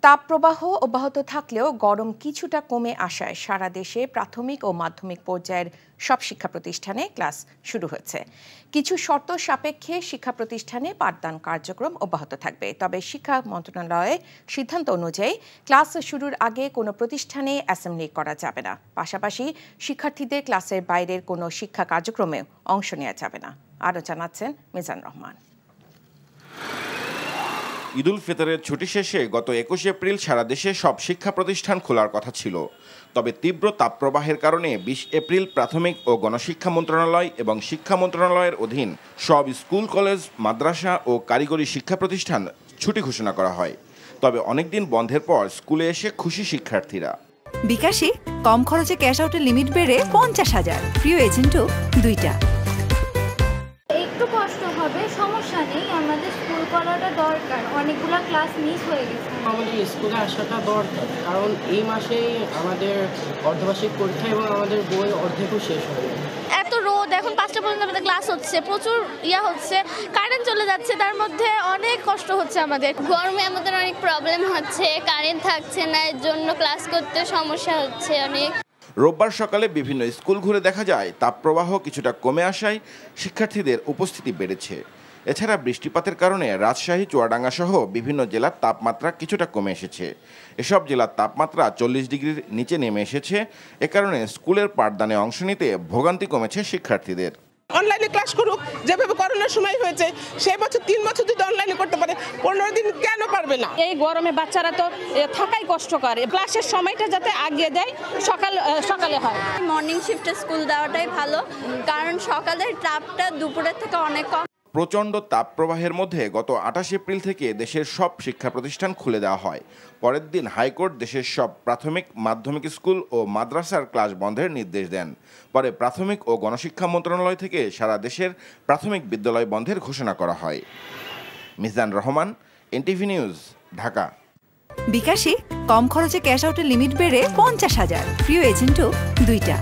তাপপ্রবাহ অব্যাহত থাকলেও গরম কিছুটা কমে আসায় সারা দেশে প্রাথমিক ও মাধ্যমিক পর্যায়ের সব শিক্ষা প্রতিষ্ঠানে ক্লাস শুরু হয়েছে। কিছু শর্ত সাপেক্ষে শিক্ষা প্রতিষ্ঠানে পাঠদান কার্যক্রম অব্যাহত থাকবে। তবে শিক্ষা মন্ত্রণালয়ের সিদ্ধান্ত অনুযায়ী ক্লাস শুরুর আগে কোনো প্রতিষ্ঠানে অ্যাসেম্বলি করা যাবে না। পাশাপাশি শিক্ষার্থীদের ক্লাসের বাইরের কোনো শিক্ষা কার্যক্রমেও অংশ নেওয়া যাবে না। আরও জানাচ্ছেন মিজান রহমান। ঈদ উল ফিতরের ছুটি শেষে গত ২১ এপ্রিল সারা দেশে সব শিক্ষা প্রতিষ্ঠান খোলার কথা ছিল। তবে তীব্র তাপপ্রবাহের কারণে ২০ এপ্রিল প্রাথমিক ও গণশিক্ষা মন্ত্রণালয় এবং শিক্ষা মন্ত্রণালয়ের অধীন সব স্কুল, কলেজ, মাদ্রাসা ও কারিগরি শিক্ষা প্রতিষ্ঠান ছুটি ঘোষণা করা হয়। তবে অনেকদিন বন্ধের পর স্কুলে এসে খুশি শিক্ষার্থীরা। বিকাশে কম খরচে ক্যাশ আউটের লিমিট বেড়ে ৫০,০০০, প্রিয় এজেন্টও ২টা। একটু কষ্ট হবে, সমস্যা নেই, আমাদের স্কুল করাটা দরকার, অনেকগুলো ক্লাস মিস হয়ে গেছে। আমাদের স্কুলে আসাটা দরকার, কারণ এই মাসেই আমাদের অর্ধবার্ষিক পরীক্ষা এবং আমাদের বই অর্ধেকও শেষ হয়ে যাবে। এত রোদ, এখন ৫টা পর্যন্ত আমাদের ক্লাস হচ্ছে, প্রচুর হচ্ছে, কারেন্ট চলে যাচ্ছে, তার মধ্যে অনেক কষ্ট হচ্ছে আমাদের। গরমে আমাদের অনেক প্রবলেম হচ্ছে, কারেন্ট থাকছে না, এর জন্য ক্লাস করতে সমস্যা হচ্ছে অনেক। রোববার সকালে বিভিন্ন স্কুল ঘুরে দেখা যায় তাপপ্রবাহ কিছুটা কমে আসায় শিক্ষার্থীদের উপস্থিতি বেড়েছে। এছাড়া বৃষ্টিপাতের কারণে রাজশাহী, চুয়াডাঙ্গা সহ বিভিন্ন জেলার তাপমাত্রা কিছুটা কমে এসেছে। এসব জেলার তাপমাত্রা ৪০ ডিগ্রির নিচে নেমে এসেছে। এ কারণে স্কুলের পাঠদানে অংশ নিতে ভোগান্তি কমেছে শিক্ষার্থীদের। অনলাইনে ক্লাস করুক, যেভাবে করোনার সময় হয়েছে, সেই বছর ৩ বছর যদি অনলাইনে করতে পারে, ১৫ দিন কেন পারবে না? এই গরমে বাচ্চারা তো থাকাই কষ্টকর, ক্লাসের সময়টা যাতে আগে দেয়, সকালে হয়। মর্নিং শিফটে স্কুল দেওয়াটাই ভালো, কারণ সকালের তাপটা দুপুরের থেকে অনেক কম। প্রচণ্ড তাপপ্রবাহের মধ্যে গত ২৮ এপ্রিল থেকে দেশের সব শিক্ষা প্রতিষ্ঠান খুলে দেওয়া হয়। পরের দিন হাইকোর্ট দেশের সব প্রাথমিক, মাধ্যমিক স্কুল ও মাদ্রাসার ক্লাস বন্ধের নির্দেশ দেন। পরে প্রাথমিক ও গণশিক্ষা মন্ত্রণালয় থেকে সারা দেশের প্রাথমিক বিদ্যালয় বন্ধের ঘোষণা করা হয়। Mizan Rahman, NTV news, Dhaka. বিকাশে কম খরচে ক্যাশ আউটের লিমিট বেড়ে ৫০,০০০, প্রিয় এজেন্টও ২টা।